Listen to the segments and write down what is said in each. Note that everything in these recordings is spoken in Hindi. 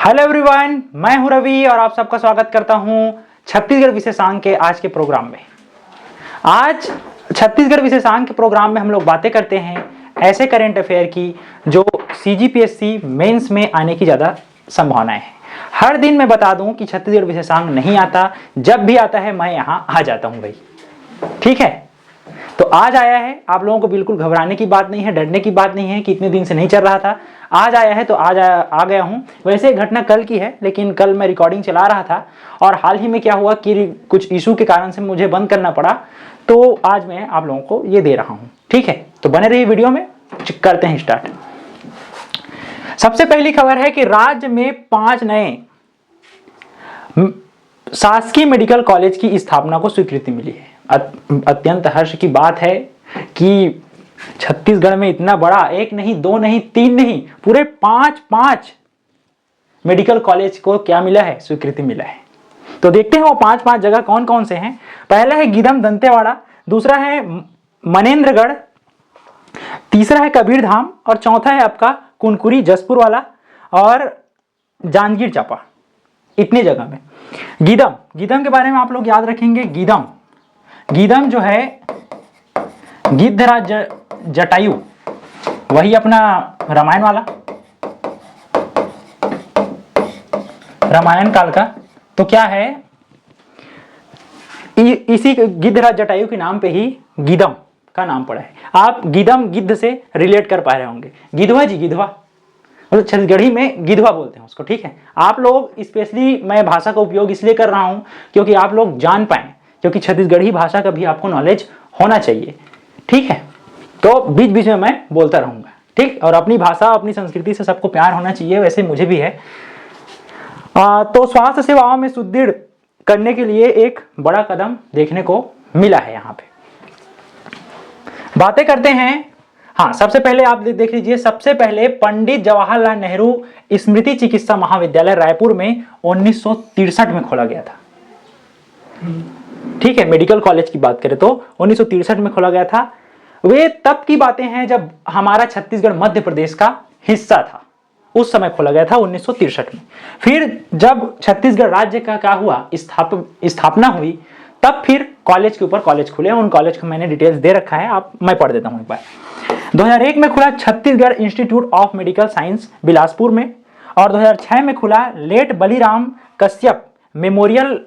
हेलो एवरीवन, मैं हूं रवि और आप सबका स्वागत करता हूं छत्तीसगढ़ विशेषांक के आज के प्रोग्राम में। आज छत्तीसगढ़ विशेषांक के प्रोग्राम में हम लोग बातें करते हैं ऐसे करेंट अफेयर की जो सीजीपीएससी मेंस में आने की ज़्यादा संभावनाएं है। हर दिन मैं बता दूं कि छत्तीसगढ़ विशेषांक नहीं आता, जब भी आता है मैं यहाँ आ जाता हूँ भाई, ठीक है। तो आज आया है, आप लोगों को बिल्कुल घबराने की बात नहीं है, डरने की बात नहीं है कि इतने दिन से नहीं चल रहा था। आज आया है तो आज आ गया हूं। वैसे घटना कल की है, लेकिन कल मैं रिकॉर्डिंग चला रहा था और हाल ही में क्या हुआ कि कुछ इशू के कारण से मुझे बंद करना पड़ा, तो आज मैं आप लोगों को ये दे रहा हूं, ठीक है। तो बने रहिए वीडियो में, करते हैं स्टार्ट। सबसे पहली खबर है कि राज्य में 5 नए शासकीय मेडिकल कॉलेज की स्थापना को स्वीकृति मिली है। अत्यंत हर्ष की बात है कि छत्तीसगढ़ में इतना बड़ा, एक नहीं, दो नहीं, तीन नहीं, पूरे 5 मेडिकल कॉलेज को क्या मिला है, स्वीकृति मिला है। तो देखते हैं वो 5 जगह कौन कौन से हैं। पहला है गीदम दंतेवाड़ा, दूसरा है मनेन्द्रगढ़, तीसरा है कबीरधाम और चौथा है आपका कुनकुरी जसपुर वाला और जांजगीर चांपा। इतने जगह में गीदम के बारे में आप लोग याद रखेंगे। गीदम जो है गिद्धराज जटायु, वही अपना रामायण वाला, रामायण काल का। तो क्या है, इसी गिद्धराज जटायु के नाम पे ही गीदम का नाम पड़ा है। आप गीदम गिद्ध से रिलेट कर पा रहे होंगे। गिधवा जी, गिधवा मतलब छत्तीसगढ़ी में गिधवा बोलते हैं उसको, ठीक है। आप लोग स्पेशली, मैं भाषा का उपयोग इसलिए कर रहा हूं क्योंकि आप लोग जान पाए, क्योंकि छत्तीसगढ़ी भाषा का भी आपको नॉलेज होना चाहिए, ठीक है। तो बीच बीच में मैं बोलता रहूंगा, ठीक। और अपनी भाषा, अपनी संस्कृति से सबको प्यार होना चाहिए, वैसे मुझे भी है। तो स्वास्थ्य सेवाओं में सुदृढ़ करने के लिए एक बड़ा कदम देखने को मिला है। यहाँ पे बातें करते हैं। हाँ, सबसे पहले आप देख लीजिए, सबसे पहले पंडित जवाहरलाल नेहरू स्मृति चिकित्सा महाविद्यालय रायपुर में 1963 में खोला गया था, ठीक है। मेडिकल कॉलेज की बात करें तो 1963 में खोला गया था। वे तब की बातें हैं जब हमारा छत्तीसगढ़ मध्य प्रदेश का हिस्सा था, उस समय खोला गया था 1963 में। फिर जब छत्तीसगढ़ राज्य का क्या हुआ, स्थापना हुई, तब फिर कॉलेज के ऊपर कॉलेज खुले। उन कॉलेज को मैंने डिटेल्स दे रखा है, मैं पढ़ देता हूं एक बार। 2001 में खुला Chhattisgarh institute of medical science Bilaspur में, और 2006 में खुला late Baliram Kashyap memorial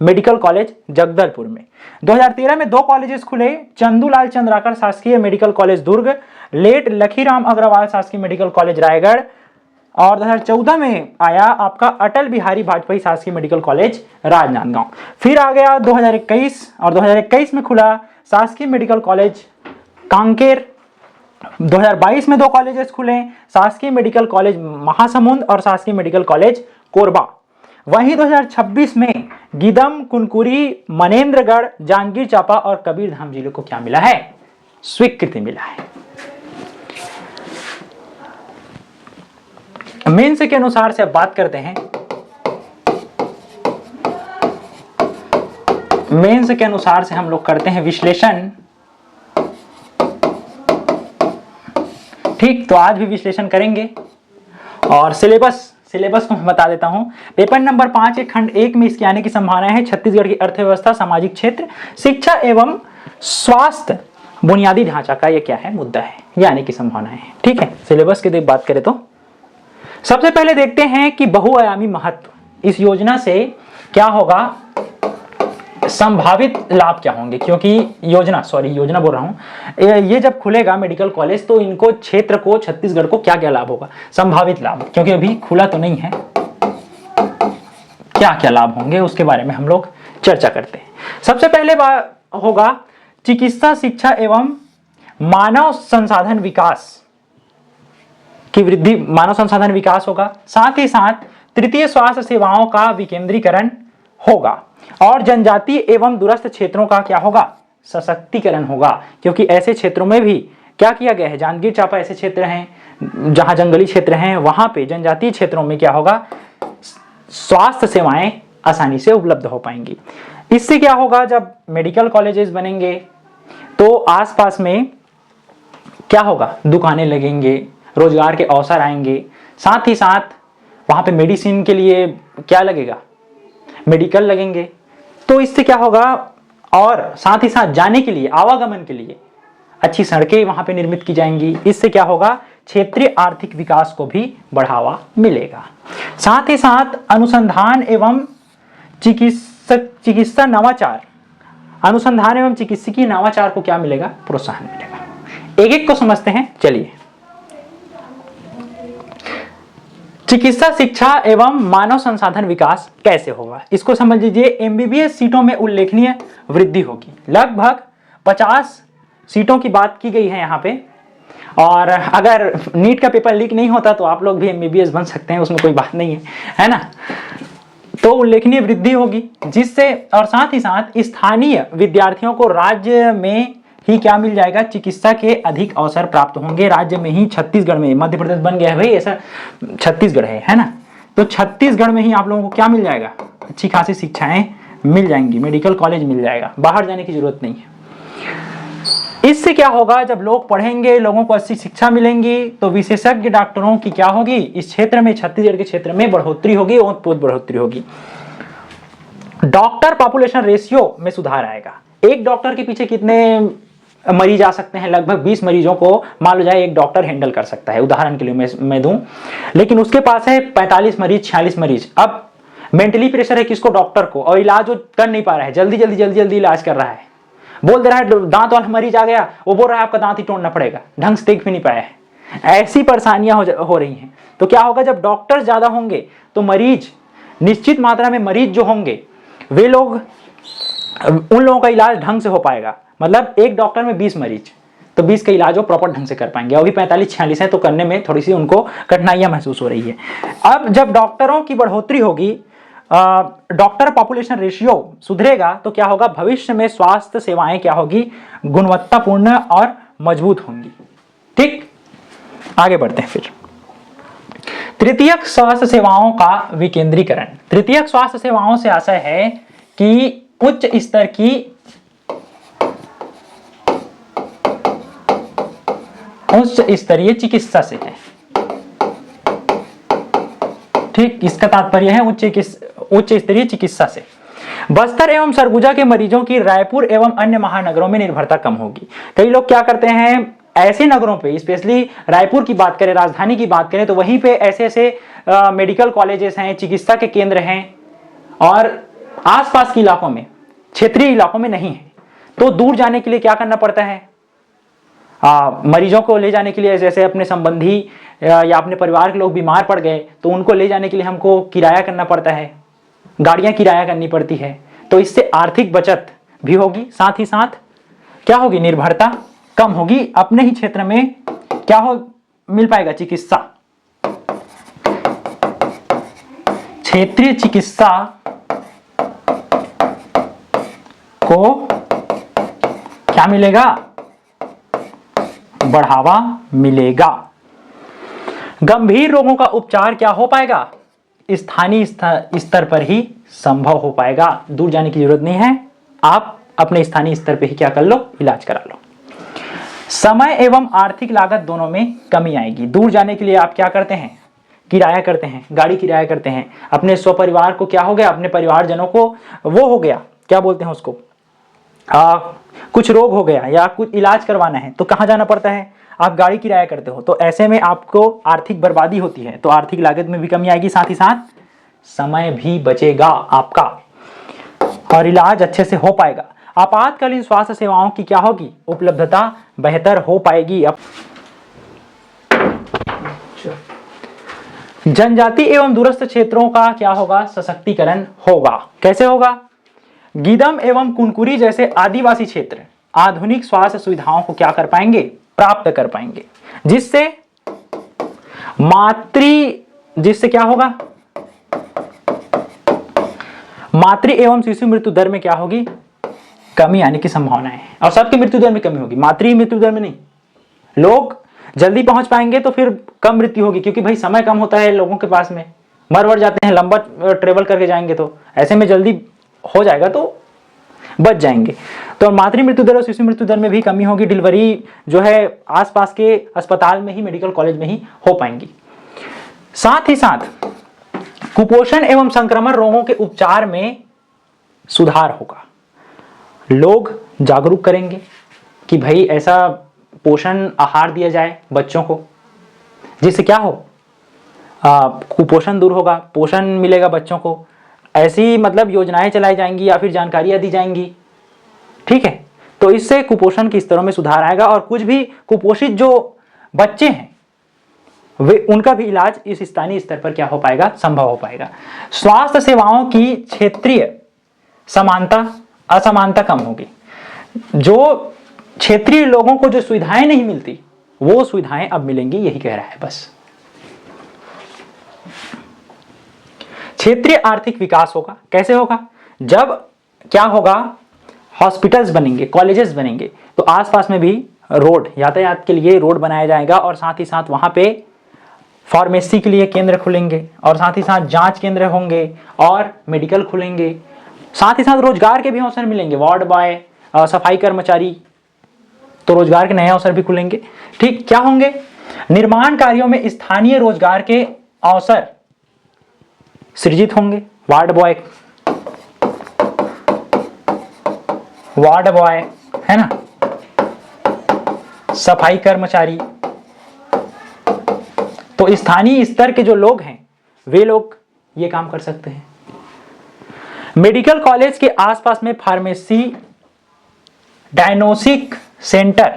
medical college Jagdalpur में। 2013 में 2 कॉलेजेस खुले, चंदूलाल चंद्राकर शासकीय medical college Durg, late Lakhiram Agrawal शासकीय मेडिकल कॉलेज रायगढ़, और 2014 में आया आपका अटल बिहारी वाजपेयी शासकीय मेडिकल कॉलेज राजनांदगांव। फिर आ गया 2021, और 2021 में खुला शासकीय मेडिकल कॉलेज कांकेर। 2022 में 2 कॉलेजेस खुले, शासकीय मेडिकल कॉलेज महासमुंद और शासकीय मेडिकल कॉलेज कोरबा। वहीं 2026 में गीदम, कुनकुरी, मनेन्द्रगढ़, जांजगीर चांपा और कबीरधाम जिले को क्या मिला है, स्वीकृति मिला है। मेंस के अनुसार से अब बात करते हैं। मेंस के अनुसार से हम लोग करते हैं विश्लेषण, ठीक। तो आज भी विश्लेषण करेंगे और सिलेबस को मैं बता देता हूं। पेपर नंबर 5 के खंड 1 में इसके आने की संभावना है। छत्तीसगढ़ की अर्थव्यवस्था, सामाजिक क्षेत्र, शिक्षा एवं स्वास्थ्य, बुनियादी ढांचा का ये क्या है, मुद्दा है, ये आने की संभावना है, ठीक है। सिलेबस की बात करें तो सबसे पहले देखते हैं कि बहुआयामी महत्व, इस योजना से क्या होगा, संभावित लाभ क्या होंगे। क्योंकि योजना बोल रहा हूं, ये जब खुलेगा मेडिकल कॉलेज तो इनको, क्षेत्र को, छत्तीसगढ़ को क्या क्या लाभ होगा, संभावित लाभ, क्योंकि अभी खुला तो नहीं है। क्या क्या लाभ होंगे उसके बारे में हम लोग चर्चा करते हैं। सबसे पहले होगा चिकित्सा, शिक्षा एवं मानव संसाधन विकास की वृद्धि, मानव संसाधन विकास होगा। साथ ही साथ तृतीय स्वास्थ्य सेवाओं का विकेंद्रीकरण होगा और जनजातीय एवं दूरस्थ क्षेत्रों का क्या होगा, सशक्तिकरण होगा। क्योंकि ऐसे क्षेत्रों में भी क्या किया गया है, जांजगीर चांपा ऐसे क्षेत्र हैं जहां जंगली क्षेत्र हैं, वहां पे जनजातीय क्षेत्रों में क्या होगा, स्वास्थ्य सेवाएं आसानी से उपलब्ध हो पाएंगी। इससे क्या होगा, जब मेडिकल कॉलेजेस बनेंगे तो आसपास में क्या होगा, दुकानें लगेंगे, रोजगार के अवसर आएंगे, साथ ही साथ वहां पे मेडिसिन के लिए क्या लगेगा, मेडिकल लगेंगे। तो इससे क्या होगा, और साथ ही साथ जाने के लिए, आवागमन के लिए अच्छी सड़कें वहां पे निर्मित की जाएंगी। इससे क्या होगा, क्षेत्रीय आर्थिक विकास को भी बढ़ावा मिलेगा। साथ ही साथ अनुसंधान एवं चिकित्सा नवाचार, अनुसंधान एवं चिकित्सकीय नवाचार को क्या मिलेगा, प्रोत्साहन मिलेगा। एक एक को समझते हैं, चलिए। चिकित्सा शिक्षा एवं मानव संसाधन विकास कैसे होगा, इसको समझ लीजिए। एमबीबीएस सीटों में उल्लेखनीय वृद्धि होगी, लगभग 50 सीटों की बात की गई है यहाँ पे। और अगर नीट का पेपर लीक नहीं होता तो आप लोग भी एमबीबीएस बन सकते हैं, उसमें कोई बात नहीं है ना। तो उल्लेखनीय वृद्धि होगी जिससे, और साथ ही साथ स्थानीय विद्यार्थियों को राज्य में ही क्या मिल जाएगा, चिकित्सा के अधिक अवसर प्राप्त होंगे। राज्य में ही, छत्तीसगढ़ में, मध्य प्रदेश बन गया है भाई, ऐसा छत्तीसगढ़ है ना। तो छत्तीसगढ़ में ही आप लोगों को क्या मिल जाएगा, अच्छी खासी शिक्षाएं मिल जाएंगी, मेडिकल कॉलेज मिल जाएगा, बाहर जाने की जरूरत नहीं है। इससे क्या होगा, जब लोग पढ़ेंगे, लोगों को अच्छी शिक्षा मिलेंगी, तो विशेषज्ञ डॉक्टरों की क्या होगी, इस क्षेत्र में, छत्तीसगढ़ के क्षेत्र में बढ़ोतरी होगी, ओतप्रोत बढ़ोतरी होगी। डॉक्टर पॉपुलेशन रेशियो में सुधार आएगा। एक डॉक्टर के पीछे कितने मरीज आ सकते हैं, लगभग 20 मरीजों को मान लो जाए एक डॉक्टर हैंडल कर सकता है, उदाहरण के लिए मैं दूं। लेकिन उसके पास है 45 मरीज, 46 मरीज। अब मेंटली प्रेशर है किसको, डॉक्टर को, और इलाज वो कर नहीं पा रहा है, जल्दी इलाज कर रहा है, बोल दे रहा है दांत वाला मरीज आ गया, वो बोल रहा है आपका दांत ही तोड़ना पड़ेगा, ढंग से देख भी नहीं पाया है। ऐसी परेशानियां हो रही हैं। तो क्या होगा, जब डॉक्टर ज्यादा होंगे तो मरीज, निश्चित मात्रा में मरीज जो होंगे वे लोग, उन लोगों का इलाज ढंग से हो पाएगा। मतलब एक डॉक्टर में 20 मरीज, तो 20 का इलाज वो प्रॉपर ढंग से कर पाएंगे। अभी 45-46 है तो करने में थोड़ी सी उनको कठिनाइयां महसूस हो रही है। अब जब डॉक्टरों की बढ़ोतरी होगी, डॉक्टर पॉपुलेशन रेशियो सुधरेगा, तो क्या होगा, भविष्य में स्वास्थ्य सेवाएं क्या होगी, गुणवत्तापूर्ण और मजबूत होंगी। ठीक, आगे बढ़ते हैं फिर। तृतीयक स्वास्थ्य सेवाओं का विकेंद्रीकरण। तृतीयक स्वास्थ्य सेवाओं से आशय है कि उच्च स्तर की, उच्च स्तरीय चिकित्सा से है। ठीक, इसका तात्पर्य है उच्च स्तरीय चिकित्सा से। बस्तर एवं सरगुजा के मरीजों की रायपुर एवं अन्य महानगरों में निर्भरता कम होगी। कई लोग क्या करते हैं, ऐसे नगरों पे, स्पेशली रायपुर की बात करें, राजधानी की बात करें, तो वहीं पे ऐसे मेडिकल कॉलेजेस हैं, चिकित्सा के केंद्र हैं, और आसपास के इलाकों में, क्षेत्रीय इलाकों में नहीं है। तो दूर जाने के लिए क्या करना पड़ता है, मरीजों को ले जाने के लिए, जैसे अपने संबंधी या अपने परिवार के लोग बीमार पड़ गए तो उनको ले जाने के लिए हमको किराया करना पड़ता है, गाड़ियां किराया करनी पड़ती है। तो इससे आर्थिक बचत भी होगी, साथ ही साथ क्या होगी, निर्भरता कम होगी, अपने ही क्षेत्र में क्या हो मिल पाएगा, चिकित्सा, क्षेत्रीय चिकित्सा को क्या मिलेगा, बढ़ावा मिलेगा। गंभीर रोगों का उपचार क्या हो पाएगा, स्थानीय स्तर पर ही संभव हो पाएगा। दूर जाने की जरूरत नहीं है, आप अपने स्थानीय स्तर पे ही क्या कर लो, इलाज करा लो। समय एवं आर्थिक लागत दोनों में कमी आएगी। दूर जाने के लिए आप क्या करते हैं, किराया करते हैं, गाड़ी किराया करते हैं। अपने स्वपरिवार को क्या हो गया, अपने परिवारजनों को वो हो गया, क्या बोलते हैं उसको, कुछ रोग हो गया या कुछ इलाज करवाना है, तो कहाँ जाना पड़ता है, आप गाड़ी किराया करते हो। तो ऐसे में आपको आर्थिक बर्बादी होती है, तो आर्थिक लागत में भी कमी आएगी, साथ ही साथ समय भी बचेगा आपका, और इलाज अच्छे से हो पाएगा। आपातकालीन स्वास्थ्य सेवाओं की क्या होगी, उपलब्धता बेहतर हो पाएगी। अब जनजाति एवं दूरस्थ क्षेत्रों का क्या होगा, सशक्तिकरण होगा। कैसे होगा, गीदम एवं कुनकुरी जैसे आदिवासी क्षेत्र आधुनिक स्वास्थ्य सुविधाओं को क्या कर पाएंगे, प्राप्त कर पाएंगे, जिससे क्या होगा, मातृ एवं शिशु मृत्यु दर में क्या होगी, कमी आने की संभावना है। और सबकी मृत्यु दर में कमी होगी, मातृ मृत्यु दर में नहीं। लोग जल्दी पहुंच पाएंगे तो फिर कम मृत्यु होगी, क्योंकि भाई समय कम होता है लोगों के पास में, मर जाते हैं, लंबा ट्रेवल करके जाएंगे, तो ऐसे में जल्दी हो जाएगा तो बच जाएंगे। तो मातृ मृत्यु दर और शिशु मृत्यु दर में भी कमी होगी। डिलीवरी जो है आसपास के अस्पताल में ही, मेडिकल कॉलेज में ही हो पाएंगी। साथ ही साथ कुपोषण एवं संक्रमण रोगों के उपचार में सुधार होगा। लोग जागरूक करेंगे कि भाई ऐसा पोषण आहार दिया जाए बच्चों को, जिससे क्या हो, कुपोषण दूर होगा, पोषण मिलेगा बच्चों को। ऐसी मतलब योजनाएं चलाई जाएंगी या फिर जानकारियां दी जाएंगी, ठीक है। तो इससे कुपोषण के स्तरों में सुधार आएगा और कुछ भी कुपोषित जो बच्चे हैं वे उनका भी इलाज इस स्थानीय स्तर पर क्या हो पाएगा, संभव हो पाएगा। स्वास्थ्य सेवाओं की क्षेत्रीय समानता असमानता कम होगी। जो क्षेत्रीय लोगों को जो सुविधाएं नहीं मिलती वो सुविधाएं अब मिलेंगी, यही कह रहा है बस। क्षेत्रीय आर्थिक विकास होगा। कैसे होगा? जब क्या होगा, हॉस्पिटल्स बनेंगे, कॉलेजेस बनेंगे, तो आसपास में भी रोड, यातायात के लिए रोड बनाया जाएगा और साथ ही साथ वहां पे फार्मेसी के लिए केंद्र खुलेंगे और साथ ही साथ जांच केंद्र होंगे और मेडिकल खुलेंगे। साथ ही साथ रोजगार के भी अवसर मिलेंगे, वार्ड बॉय, सफाई कर्मचारी, तो रोजगार के नए अवसर भी खुलेंगे। ठीक, क्या होंगे? निर्माण कार्यों में स्थानीय रोजगार के अवसर सृजित होंगे। वार्ड बॉय है ना, सफाई कर्मचारी, तो स्थानीय स्तर के जो लोग हैं वे लोग ये काम कर सकते हैं। मेडिकल कॉलेज के आसपास में फार्मेसी, डायग्नोस्टिक सेंटर,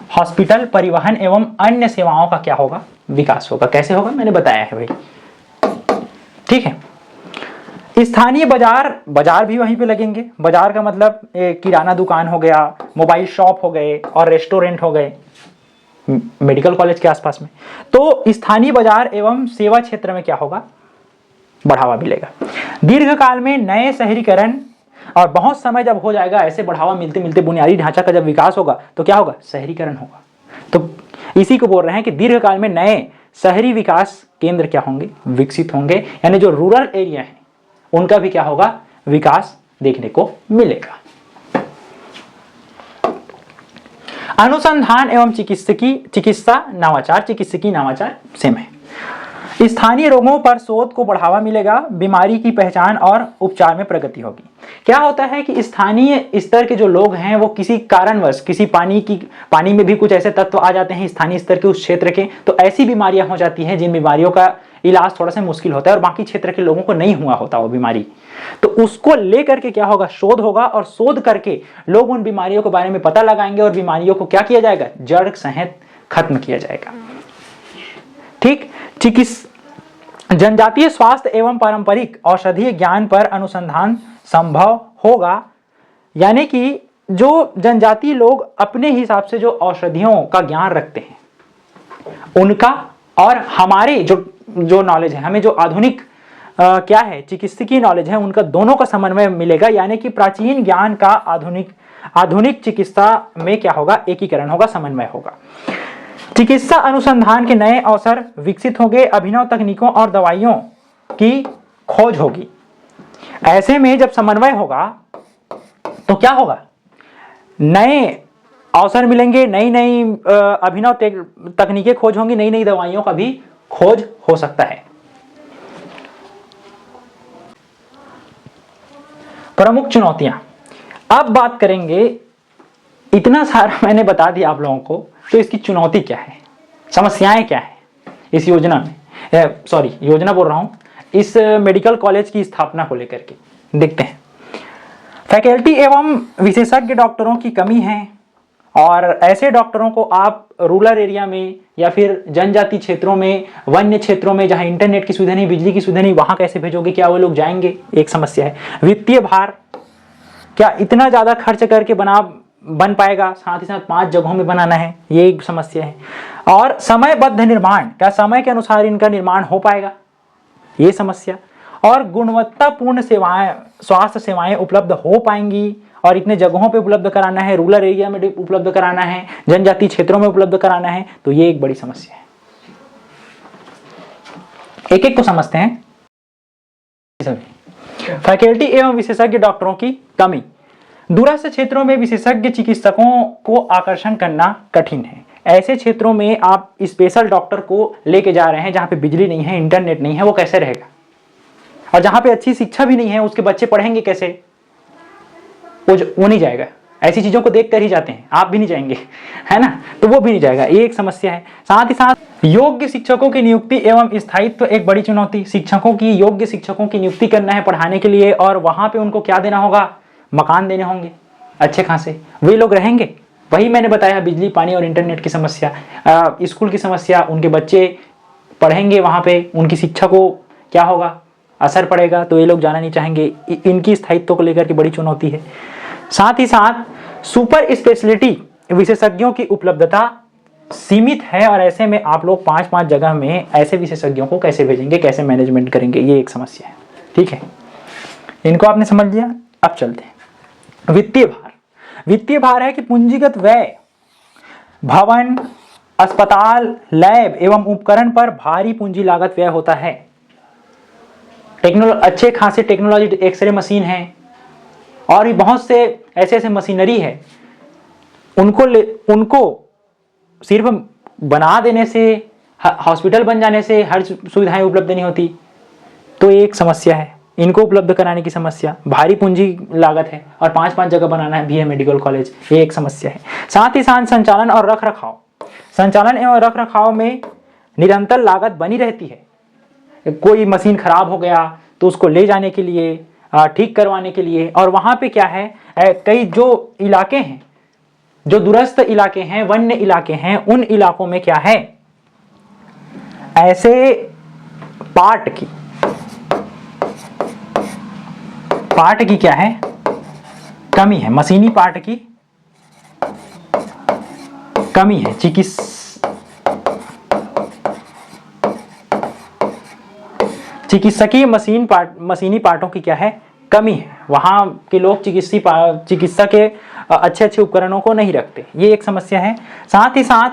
हॉस्पिटल, परिवहन एवं अन्य सेवाओं का क्या होगा, विकास होगा। कैसे होगा, मैंने बताया है भाई, ठीक है। स्थानीय बाजार भी वहीं पे लगेंगे। बाजार का मतलब किराना दुकान हो गया, मोबाइल शॉप हो गए और रेस्टोरेंट हो गए मेडिकल कॉलेज के आसपास में। तो स्थानीय बाजार एवं सेवा क्षेत्र में क्या होगा, बढ़ावा मिलेगा। दीर्घकाल में नए शहरीकरण, और बहुत समय जब हो जाएगा ऐसे बढ़ावा मिलते मिलते बुनियादी ढांचा का जब विकास होगा तो क्या होगा, शहरीकरण होगा। तो इसी को बोल रहे हैं कि दीर्घकाल में नए शहरी विकास केंद्र क्या होंगे, विकसित होंगे, यानी जो रूरल एरिया है उनका भी क्या होगा, विकास देखने को मिलेगा। अनुसंधान एवं चिकित्सा नवाचार सेम है। स्थानीय रोगों पर शोध को बढ़ावा मिलेगा, बीमारी की पहचान और उपचार में प्रगति होगी। क्या होता है कि स्थानीय स्तर के जो लोग हैं वो किसी कारणवश, किसी पानी में भी कुछ ऐसे तत्व आ जाते हैं स्थानीय स्तर के उस क्षेत्र के, तो ऐसी बीमारियां हो जाती हैं जिन बीमारियों का इलाज थोड़ा सा मुश्किल होता है और बाकी क्षेत्र के लोगों को नहीं हुआ होता वो बीमारी। तो उसको लेकर के क्या होगा, शोध होगा, और शोध करके लोग उन बीमारियों के बारे में पता लगाएंगे और बीमारियों को क्या किया जाएगा, जड़ सहित खत्म किया जाएगा। ठीक, जनजातीय स्वास्थ्य एवं पारंपरिक औषधीय ज्ञान पर अनुसंधान संभव होगा, यानी कि जो जनजातीय लोग अपने हिसाब से जो औषधियों का ज्ञान रखते हैं उनका और हमारे जो नॉलेज है, हमें जो आधुनिक क्या है चिकित्सकीय नॉलेज है, उनका दोनों का समन्वय मिलेगा। यानी कि प्राचीन ज्ञान का आधुनिक चिकित्सा में क्या होगा, एकीकरण होगा, समन्वय होगा। चिकित्सा अनुसंधान के नए अवसर विकसित होंगे, अभिनव तकनीकों और दवाइयों की खोज होगी। ऐसे में जब समन्वय होगा तो क्या होगा, नए अवसर मिलेंगे, नई अभिनव तकनीकें खोज होंगी, नई दवाइयों का भी खोज हो सकता है। प्रमुख चुनौतियां, अब बात करेंगे, इतना सारा मैंने बता दिया आप लोगों को, तो इसकी चुनौती क्या है, समस्याएं क्या है इस योजना में, योजना बोल रहा हूं, इस मेडिकल कॉलेज की स्थापना को लेकर के देखते हैं। फैकल्टी एवं विशेषज्ञ डॉक्टरों की कमी है, और ऐसे डॉक्टरों को आप रूरल एरिया में या फिर जनजाति क्षेत्रों में, वन्य क्षेत्रों में जहां इंटरनेट की सुविधा नहीं, बिजली की सुविधा नहीं, वहां कैसे भेजोगे, क्या वो लोग जाएंगे, एक समस्या है। वित्तीय भार, क्या इतना ज्यादा खर्च करके बन पाएगा, साथ ही साथ 5 जगहों में बनाना है, ये एक समस्या है। और समयबद्ध निर्माण, क्या समय के अनुसार इनका निर्माण हो पाएगा, ये समस्या। और गुणवत्तापूर्ण सेवाएं, स्वास्थ्य सेवाएं उपलब्ध हो पाएंगी, और इतने जगहों पे उपलब्ध कराना है, रूरल एरिया में उपलब्ध कराना है, जनजातीय क्षेत्रों में उपलब्ध कराना है, तो ये एक बड़ी समस्या है। एक एक को समझते हैं। फैकल्टी एवं विशेषज्ञ डॉक्टरों की कमी, दूरस्थ क्षेत्रों में विशेषज्ञ चिकित्सकों को आकर्षण करना कठिन है। ऐसे क्षेत्रों में आप स्पेशल डॉक्टर को लेके जा रहे हैं जहां पे बिजली नहीं है, इंटरनेट नहीं है, वो कैसे रहेगा, और जहां पे अच्छी शिक्षा भी नहीं है उसके बच्चे पढ़ेंगे कैसे? वो नहीं जाएगा। ऐसी चीजों को देख कर ही जाते हैं, आप भी नहीं जाएंगे, है ना? तो वो भी नहीं जाएगा, ये एक समस्या है। साथ ही साथ योग्य शिक्षकों की नियुक्ति एवं स्थायित्व एक बड़ी चुनौती। शिक्षकों की, योग्य शिक्षकों की नियुक्ति करना है पढ़ाने के लिए, और वहां पे उनको क्या देना होगा? मकान देने होंगे अच्छे खासे, वे लोग रहेंगे। वही मैंने बताया, बिजली, पानी और इंटरनेट की समस्या, स्कूल की समस्या, उनके बच्चे पढ़ेंगे वहां पे, उनकी शिक्षा को क्या होगा? असर पड़ेगा, तो ये लोग जाना नहीं चाहेंगे। इनकी स्थायित्व को लेकर के बड़ी चुनौती है। साथ ही साथ सुपर स्पेशलिटी विशेषज्ञों की उपलब्धता सीमित है, और ऐसे में आप लोग 5-5 जगह में ऐसे विशेषज्ञों को कैसे भेजेंगे, कैसे मैनेजमेंट करेंगे, ये एक समस्या है। ठीक है, इनको आपने समझ लिया। अब चलते हैं वित्तीय भार। वित्तीय भार है कि पूंजीगत व्यय भवन, अस्पताल, लैब एवं उपकरण पर भारी पूंजी लागत व्यय होता है। अच्छे खासे टेक्नोलॉजी, एक्सरे मशीन है और भी बहुत से ऐसे मशीनरी है, उनको सिर्फ बना देने से, हॉस्पिटल बन जाने से हर सुविधाएं उपलब्ध नहीं होती, तो ये एक समस्या है। इनको उपलब्ध कराने की समस्या, भारी पूंजी लागत है, और 5-5 जगह बनाना है भी है मेडिकल कॉलेज, ये एक समस्या है। साथ ही साथ संचालन और रख रखाव, संचालन एवं रख रखाव में निरंतर लागत बनी रहती है। कोई मशीन खराब हो गया तो उसको ले जाने के लिए, ठीक करवाने के लिए, और वहां पे क्या है, कई जो इलाके हैं, जो दूरस्थ इलाके हैं, वन्य इलाके हैं, उन इलाकों में क्या है, ऐसे पार्ट की क्या है, कमी है, मशीनी पार्ट की कमी है, चिकित्सकीय मशीनी पार्टों की क्या है, कमी है। वहां के लोग चिकित्सा के अच्छे उपकरणों को नहीं रखते, ये एक समस्या है। साथ ही साथ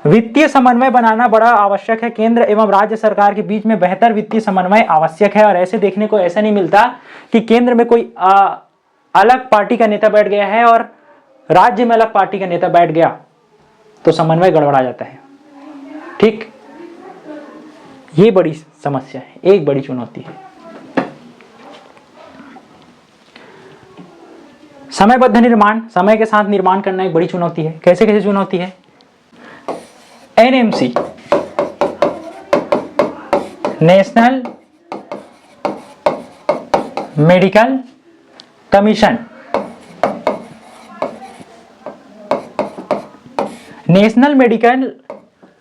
वित्तीय समन्वय बनाना बड़ा आवश्यक है। केंद्र एवं राज्य सरकार के बीच में बेहतर वित्तीय समन्वय आवश्यक है, और ऐसे देखने को ऐसा नहीं मिलता कि केंद्र में कोई अलग पार्टी का नेता बैठ गया है और राज्य में अलग पार्टी का नेता बैठ गया तो समन्वय गड़बड़ा जाता है। ठीक, ये बड़ी समस्या है, एक बड़ी चुनौती है। समयबद्ध निर्माण, समय के साथ निर्माण करना एक बड़ी चुनौती है। कैसे कैसे चुनौती है? NMC, national medical commission, national medical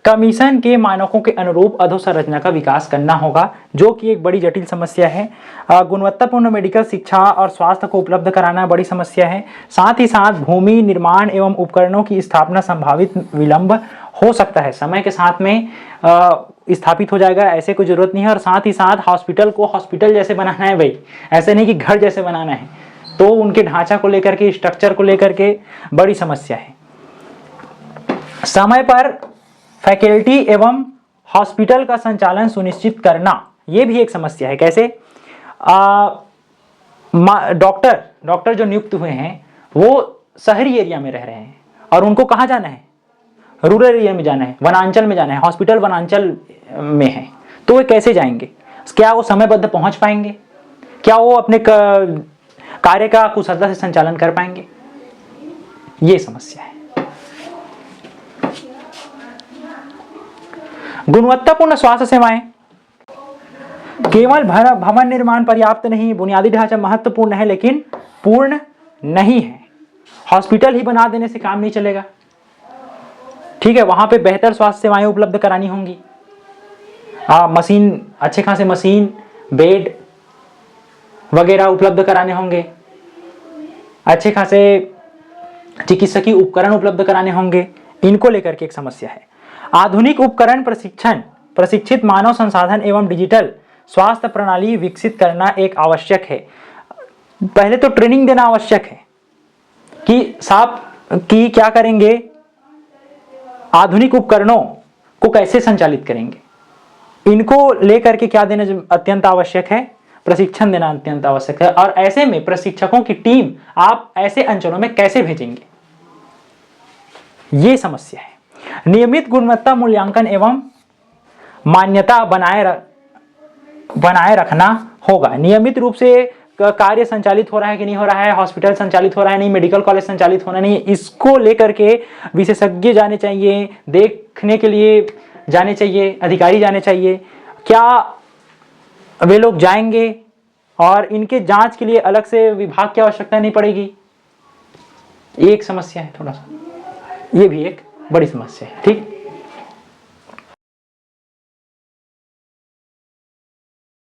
commission के मानकों के अनुरूप अधोसंरचना का विकास करना होगा, जो कि एक बड़ी जटिल समस्या है। गुणवत्तापूर्ण मेडिकल शिक्षा और स्वास्थ्य को उपलब्ध कराना बड़ी समस्या है। साथ ही साथ भूमि निर्माण एवं उपकरणों की स्थापना संभावित विलंब हो सकता है, समय के साथ में स्थापित हो जाएगा, ऐसे कोई जरूरत नहीं है। और साथ ही साथ हॉस्पिटल को हॉस्पिटल जैसे बनाना है भाई, ऐसे नहीं कि घर जैसे बनाना है, तो उनके ढांचा को लेकर के, स्ट्रक्चर को लेकर के बड़ी समस्या है। समय पर फैकल्टी एवं हॉस्पिटल का संचालन सुनिश्चित करना, यह भी एक समस्या है। कैसे? डॉक्टर जो नियुक्त हुए हैं वो शहरी एरिया में रह रहे हैं, और उनको कहाँ जाना है? रूरल एरिया में जाना है, वनांचल में जाना है, हॉस्पिटल वनांचल में है, तो वे कैसे जाएंगे? क्या वो समयबद्ध पहुंच पाएंगे? क्या वो अपने कार्य का कुशलता से संचालन कर पाएंगे? ये समस्या है। गुणवत्तापूर्ण स्वास्थ्य सेवाएं, केवल भवन निर्माण पर्याप्त नहीं, बुनियादी ढांचा महत्वपूर्ण है लेकिन पूर्ण नहीं है। हॉस्पिटल ही बना देने से काम नहीं चलेगा, ठीक है, वहां पे बेहतर स्वास्थ्य सेवाएं उपलब्ध करानी होंगी। मशीन, अच्छे खासे मशीन, बेड वगैरह उपलब्ध कराने होंगे, अच्छे खासे चिकित्सकीय उपकरण उपलब्ध कराने होंगे। इनको लेकर के एक समस्या है। आधुनिक उपकरण प्रशिक्षित मानव संसाधन एवं डिजिटल स्वास्थ्य प्रणाली विकसित करना एक आवश्यक है। पहले तो ट्रेनिंग देना आवश्यक है कि क्या करेंगे, आधुनिक उपकरणों को कैसे संचालित करेंगे, इनको लेकर के क्या देना अत्यंत आवश्यक है, प्रशिक्षण देना अत्यंत आवश्यक है। और ऐसे में प्रशिक्षकों की टीम आप ऐसे अंचलों में कैसे भेजेंगे, ये समस्या है। नियमित गुणवत्ता मूल्यांकन एवं मान्यता बनाए रखना होगा। नियमित रूप से कार्य संचालित हो रहा है कि नहीं हो रहा है, हॉस्पिटल संचालित हो रहा है नहीं, मेडिकल कॉलेज संचालित होना नहीं, इसको लेकर के विशेषज्ञ जाने चाहिए, देखने के लिए जाने चाहिए, अधिकारी जाने चाहिए। क्या वे लोग जाएंगे और इनके जांच के लिए अलग से विभाग की आवश्यकता नहीं पड़ेगी? एक समस्या है, थोड़ा सा ये भी एक बड़ी समस्या है। ठीक।